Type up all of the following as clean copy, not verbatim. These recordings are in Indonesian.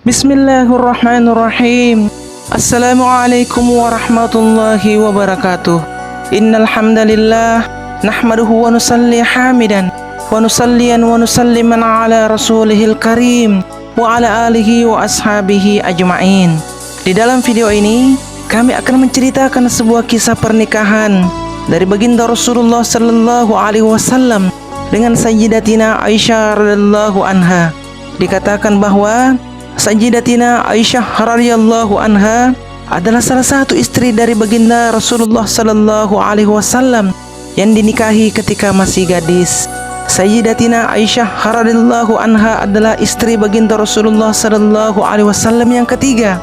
Bismillahirrahmanirrahim. Assalamualaikum warahmatullahi wabarakatuh. Innal hamdalillah nahmaduhu wa nusalli hamidan wa nusalliyan wa nusalliman ala rasulihil karim wa ala alihi wa ashabihi ajma'in. Di dalam video ini kami akan menceritakan sebuah kisah pernikahan dari baginda Rasulullah sallallahu alaihi wasallam dengan Sayyidatina Aisyah radhiyallahu anha. Dikatakan bahwa Sayyidatina Aisyah radhiyallahu anha adalah salah satu istri dari baginda Rasulullah sallallahu alaihi wasallam yang dinikahi ketika masih gadis. Sayyidatina Aisyah radhiyallahu anha adalah istri baginda Rasulullah sallallahu alaihi wasallam yang ketiga.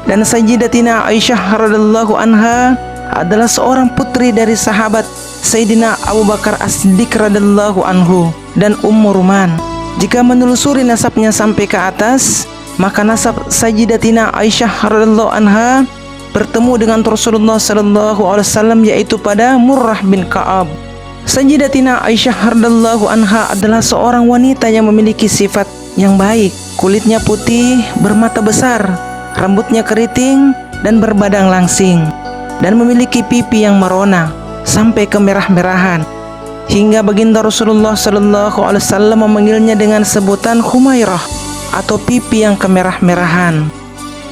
Dan Sayyidatina Aisyah radhiyallahu anha adalah seorang putri dari sahabat Sayyidina Abu Bakar As-Siddiq radhiyallahu anhu dan Ummu Ruman. Jika menelusuri nasabnya sampai ke atas, maka nasab Sayyidatina Aisyah radhiyallahu anha bertemu dengan Rasulullah sallallahu alaihi wasallam, yaitu pada Murrah bin Ka'ab. Sayyidatina Aisyah radhiyallahu anha adalah seorang wanita yang memiliki sifat yang baik. Kulitnya putih, bermata besar, rambutnya keriting dan berbadang langsing, dan memiliki pipi yang merona sampai kemerah-merahan, hingga baginda Rasulullah sallallahu alaihi wasallam memanggilnya dengan sebutan Humairah atau pipi yang kemerah-merahan.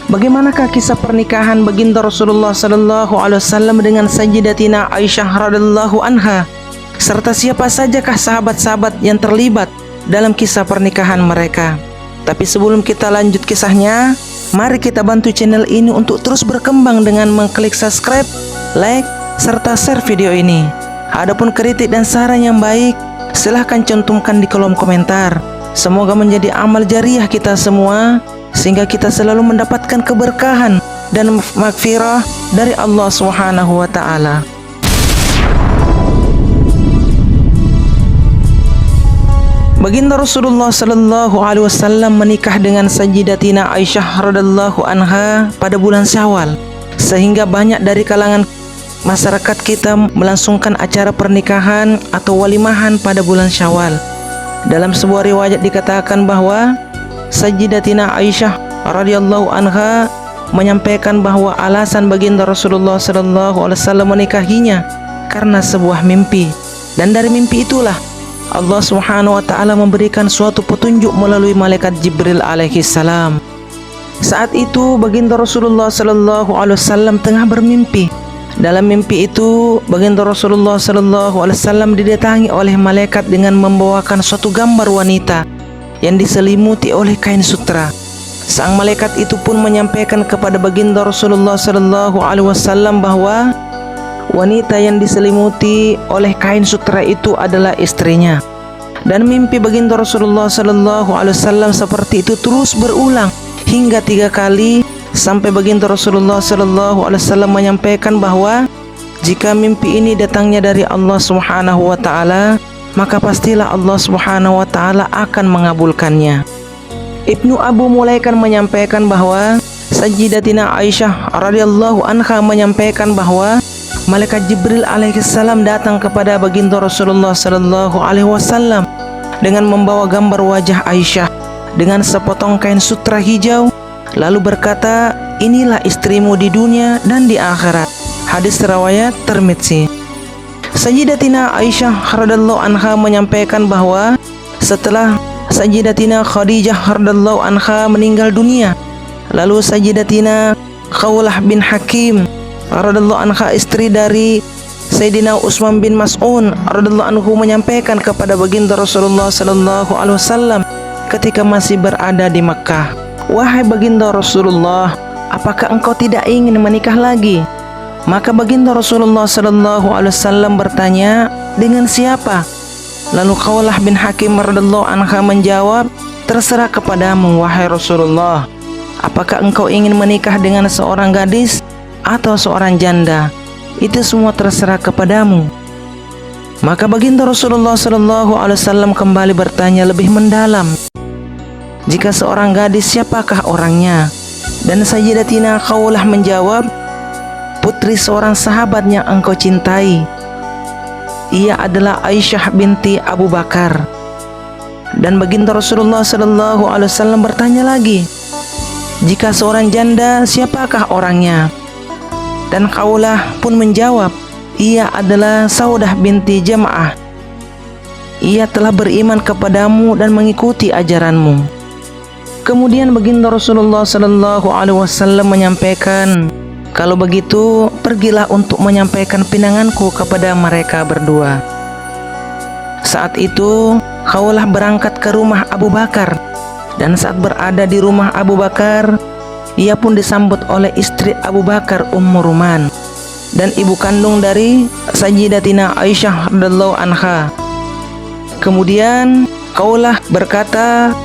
Bagaimanakah kisah pernikahan baginda Rasulullah sallallahu alaihi wasallam dengan Sayyidatina Aisyah radhiyallahu anha, serta siapa sajakah sahabat-sahabat yang terlibat dalam kisah pernikahan mereka? Tapi sebelum kita lanjut kisahnya, mari kita bantu channel ini untuk terus berkembang dengan mengklik subscribe, like, serta share video ini. Adapun kritik dan saran yang baik, silahkan cantumkan di kolom komentar. Semoga menjadi amal jariah kita semua, sehingga kita selalu mendapatkan keberkahan dan maghfirah dari Allah Subhanahu wa ta'ala. Baginda Rasulullah sallallahu alaihi wasallam menikah dengan Sayyidatina Aisyah radhiyallahu anha pada bulan Syawal, sehingga banyak dari kalangan masyarakat kita melangsungkan acara pernikahan atau walimahan pada bulan Syawal. Dalam sebuah riwayat dikatakan bahwa Sayyidatina Aisyah radhiyallahu anha menyampaikan bahwa alasan baginda Rasulullah sallallahu alaihi wasallam menikahinya karena sebuah mimpi, dan dari mimpi itulah Allah Subhanahu wa taala memberikan suatu petunjuk melalui malaikat Jibril alaihi salam. Saat itu baginda Rasulullah sallallahu alaihi wasallam tengah bermimpi. Dalam mimpi itu, baginda Rasulullah sallallahu alaihi wasallam didatangi oleh malaikat dengan membawakan suatu gambar wanita yang diselimuti oleh kain sutra. Sang malaikat itu pun menyampaikan kepada baginda Rasulullah sallallahu alaihi wasallam bahwa wanita yang diselimuti oleh kain sutra itu adalah istrinya. Dan mimpi baginda Rasulullah sallallahu alaihi wasallam seperti itu terus berulang hingga 3 kali, sampai baginda Rasulullah sallallahu alaihi wasallam menyampaikan bahwa jika mimpi ini datangnya dari Allah Subhanahu wa taala, maka pastilah Allah Subhanahu wa taala akan mengabulkannya. Ibnu Abu Mulaikan menyampaikan bahwa Sayyidatina Aisyah radhiyallahu anha menyampaikan bahwa malaikat Jibril alaihi salam datang kepada baginda Rasulullah sallallahu alaihi wasallam dengan membawa gambar wajah Aisyah dengan sepotong kain sutra hijau, lalu berkata, "Inilah istrimu di dunia dan di akhirat." Hadis riwayat Tirmidzi. Sayyidatina Aisyah radhiyallahu anha menyampaikan bahwa setelah Sayyidatina Khadijah radhiyallahu anha meninggal dunia, lalu Sayyidatina Khawlah bin Hakim radhiyallahu anha, istri dari Sayyidina Utsman bin Mas'un radhiyallahu anhu, menyampaikan kepada baginda Rasulullah sallallahu alaihi wasallam ketika masih berada di Makkah, "Wahai baginda Rasulullah, apakah engkau tidak ingin menikah lagi?" Maka baginda Rasulullah sallallahu alaihi wasallam bertanya, "Dengan siapa?" Lalu Khawlah bin Hakim radhiyallahu anha menjawab, "Terserah kepadamu, wahai Rasulullah. Apakah engkau ingin menikah dengan seorang gadis atau seorang janda? Itu semua terserah kepadamu." Maka baginda Rasulullah sallallahu alaihi wasallam kembali bertanya lebih mendalam, "Jika seorang gadis, siapakah orangnya?" Dan Sayyidatina Khawlah menjawab, "Putri seorang sahabat yang engkau cintai. Ia adalah Aisyah binti Abu Bakar." Dan baginda Rasulullah sallallahu alaihi wasallam bertanya lagi, "Jika seorang janda, siapakah orangnya?" Dan Khawlah pun menjawab, "Ia adalah Saudah binti Jam'ah. Ia telah beriman kepadamu dan mengikuti ajaranmu." Kemudian baginda Rasulullah sallallahu alaihi wasallam menyampaikan, "Kalau begitu, pergilah untuk menyampaikan pinanganku kepada mereka berdua." Saat itu Khawlah berangkat ke rumah Abu Bakar, dan saat berada di rumah Abu Bakar, ia pun disambut oleh istri Abu Bakar, Ummu Ruman, dan ibu kandung dari Sayyidatina Aisyah radhiyallahu anha. Kemudian Khawlah berkata,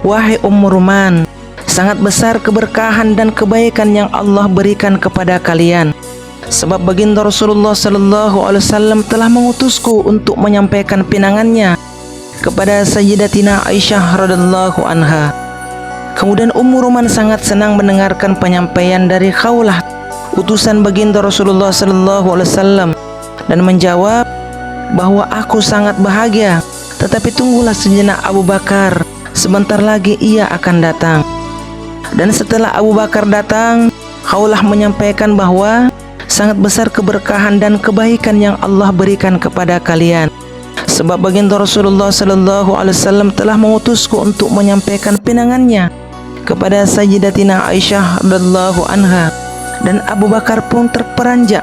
"Wahai Ummu Ruman, sangat besar keberkahan dan kebaikan yang Allah berikan kepada kalian, sebab baginda Rasulullah sallallahu alaihi wasallam telah mengutusku untuk menyampaikan pinangannya kepada Sayyidatina Aisyah radhiyallahu anha." Kemudian Ummu Ruman sangat senang mendengarkan penyampaian dari Khawlah, utusan baginda Rasulullah sallallahu alaihi wasallam, dan menjawab bahwa "Aku sangat bahagia, tetapi tunggulah sejenak Abu Bakar, sebentar lagi ia akan datang." Dan setelah Abu Bakar datang, Khawlah menyampaikan bahwa sangat besar keberkahan dan kebaikan yang Allah berikan kepada kalian, sebab baginda Rasulullah sallallahu alaihi wasallam telah mengutusku untuk menyampaikan pinangannya kepada Sayyidatina Aisyah radhiyallahu anha. Dan Abu Bakar pun terperanjat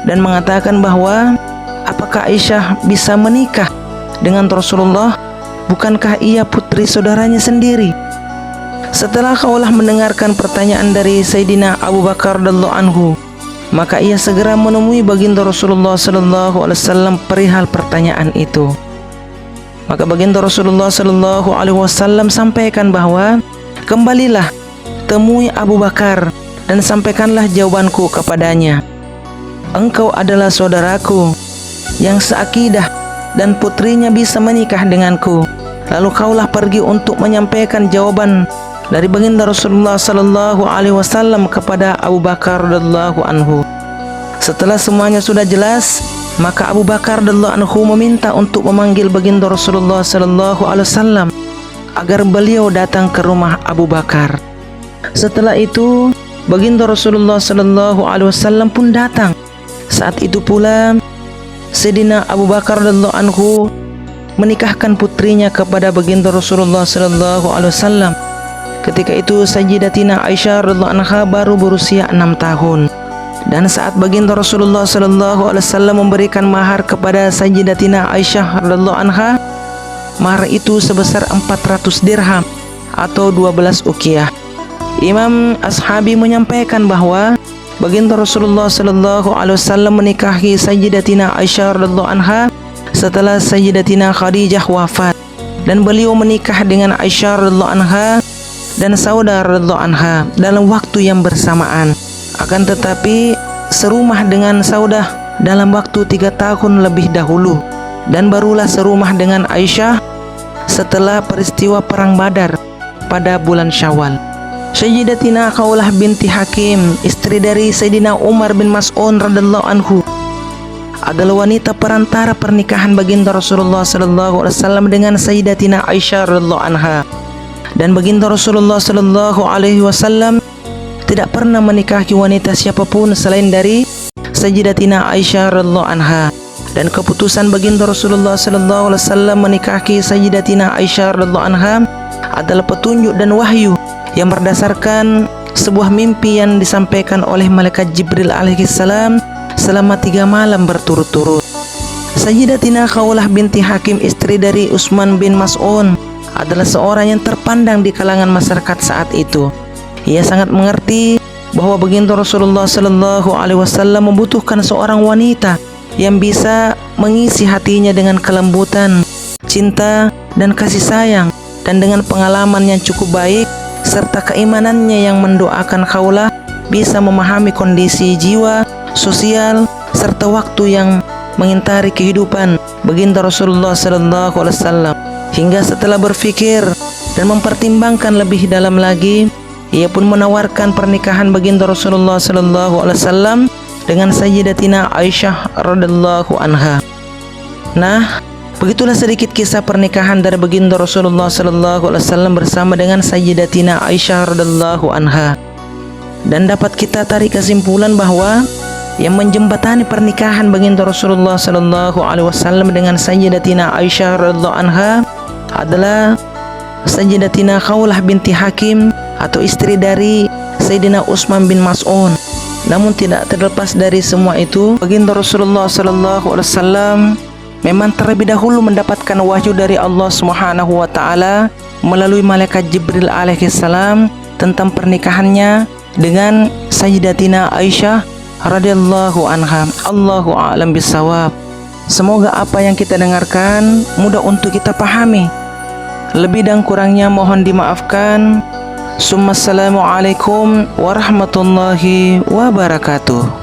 dan mengatakan bahwa, "Apakah Aisyah bisa menikah dengan Rasulullah? Bukankah ia putri saudaranya sendiri?" Setelah Khawlah mendengarkan pertanyaan dari Sayyidina Abu Bakar radhiyallahu anhu, maka ia segera menemui baginda Rasulullah sallallahu alaihi wasallam perihal pertanyaan itu. Maka baginda Rasulullah sallallahu alaihi wasallam sampaikan bahwa, "Kembalilah, temui Abu Bakar dan sampaikanlah jawabanku kepadanya. Engkau adalah saudaraku yang seakidah dan putrinya bisa menikah denganku." Lalu Khawlah pergi untuk menyampaikan jawaban dari baginda Rasulullah sallallahu alaihi wasallam kepada Abu Bakar radhiyallahu anhu. Setelah semuanya sudah jelas, maka Abu Bakar radhiyallahu anhu meminta untuk memanggil baginda Rasulullah sallallahu alaihi wasallam agar beliau datang ke rumah Abu Bakar. Setelah itu, baginda Rasulullah sallallahu alaihi wasallam pun datang. Saat itu pula Sayyidina Abu Bakar radhiyallahu anhu menikahkan putrinya kepada baginda Rasulullah sallallahu alaihi wasallam. Ketika itu Sayyidatina Aisyah radhiyallahu anha baru berusia 6 tahun. Dan saat baginda Rasulullah sallallahu alaihi wasallam memberikan mahar kepada Sayyidatina Aisyah radhiyallahu anha, mahar itu sebesar 400 dirham atau 12 uqiyah. Imam Ashabi menyampaikan bahwa baginda Rasulullah sallallahu alaihi wasallam menikahi Sayyidatina Aisyah radhiyallahu anha setelah Sayyidatina Khadijah wafat, dan beliau menikah dengan Aisyah radhiyallahu anha dan Saudah radhiyallahu anha dalam waktu yang bersamaan. Akan tetapi serumah dengan Saudah dalam waktu 3 tahun lebih dahulu, dan barulah serumah dengan Aisyah setelah peristiwa perang Badar pada bulan Syawal. Sayyidatina Khawlah binti Hakim, istri dari Sayyidina Umar bin Mas'ud radhiyallahu anhu, adalah wanita perantara pernikahan baginda Rasulullah sallallahu alaihi wasallam dengan Sayyidatina Aisyah radhiyallahu anha. Dan baginda Rasulullah sallallahu alaihi wasallam tidak pernah menikahi wanita siapapun selain dari Sayyidatina Aisyah radhiyallahu anha. Dan keputusan baginda Rasulullah sallallahu alaihi wasallam menikahi Sayyidatina Aisyah radhiyallahu anha adalah petunjuk dan wahyu yang berdasarkan sebuah mimpi yang disampaikan oleh malaikat Jibril alaihi salam selama 3 malam berturut-turut. Sayyidatina Khawlah binti Hakim, istri dari Utsman bin Mas'ud, adalah seorang yang terpandang di kalangan masyarakat saat itu. Ia sangat mengerti bahwa baginda Rasulullah sallallahu alaihi wasallam membutuhkan seorang wanita yang bisa mengisi hatinya dengan kelembutan, cinta, dan kasih sayang, dan dengan pengalaman yang cukup baik serta keimanannya yang mendoakan Khawlah bisa memahami kondisi jiwa, sosial, serta waktu yang mengintari kehidupan baginda Rasulullah sallallahu alaihi wasallam. Hingga setelah berpikir dan mempertimbangkan lebih dalam lagi, ia pun menawarkan pernikahan baginda Rasulullah sallallahu alaihi wasallam dengan Sayyidatina Aisyah radhiyallahu anha. Nah, Begitulah sedikit kisah pernikahan dari baginda Rasulullah sallallahu alaihi wasallam bersama dengan Sayyidatina Aisyah radhiyallahu anha. Dan dapat kita tarik kesimpulan bahwa yang menjembatani pernikahan baginda Rasulullah sallallahu alaihi wasallam dengan Sayyidatina Aisyah radhiyallahu anha adalah Sayyidatina Khawlah binti Hakim atau istri dari Sayyidina Utsman bin Mas'un. Namun tidak terlepas dari semua itu, baginda Rasulullah sallallahu alaihi wasallam memang terlebih dahulu mendapatkan wahyu dari Allah Subhanahu wa taala melalui malaikat Jibril alaihi salam tentang pernikahannya dengan Sayyidatina Aisyah radhiyallahu anha. Allahu a'lam bissawab. Semoga apa yang kita dengarkan mudah untuk kita pahami. Lebih dan kurangnya mohon dimaafkan. Assalamualaikum warahmatullahi wabarakatuh.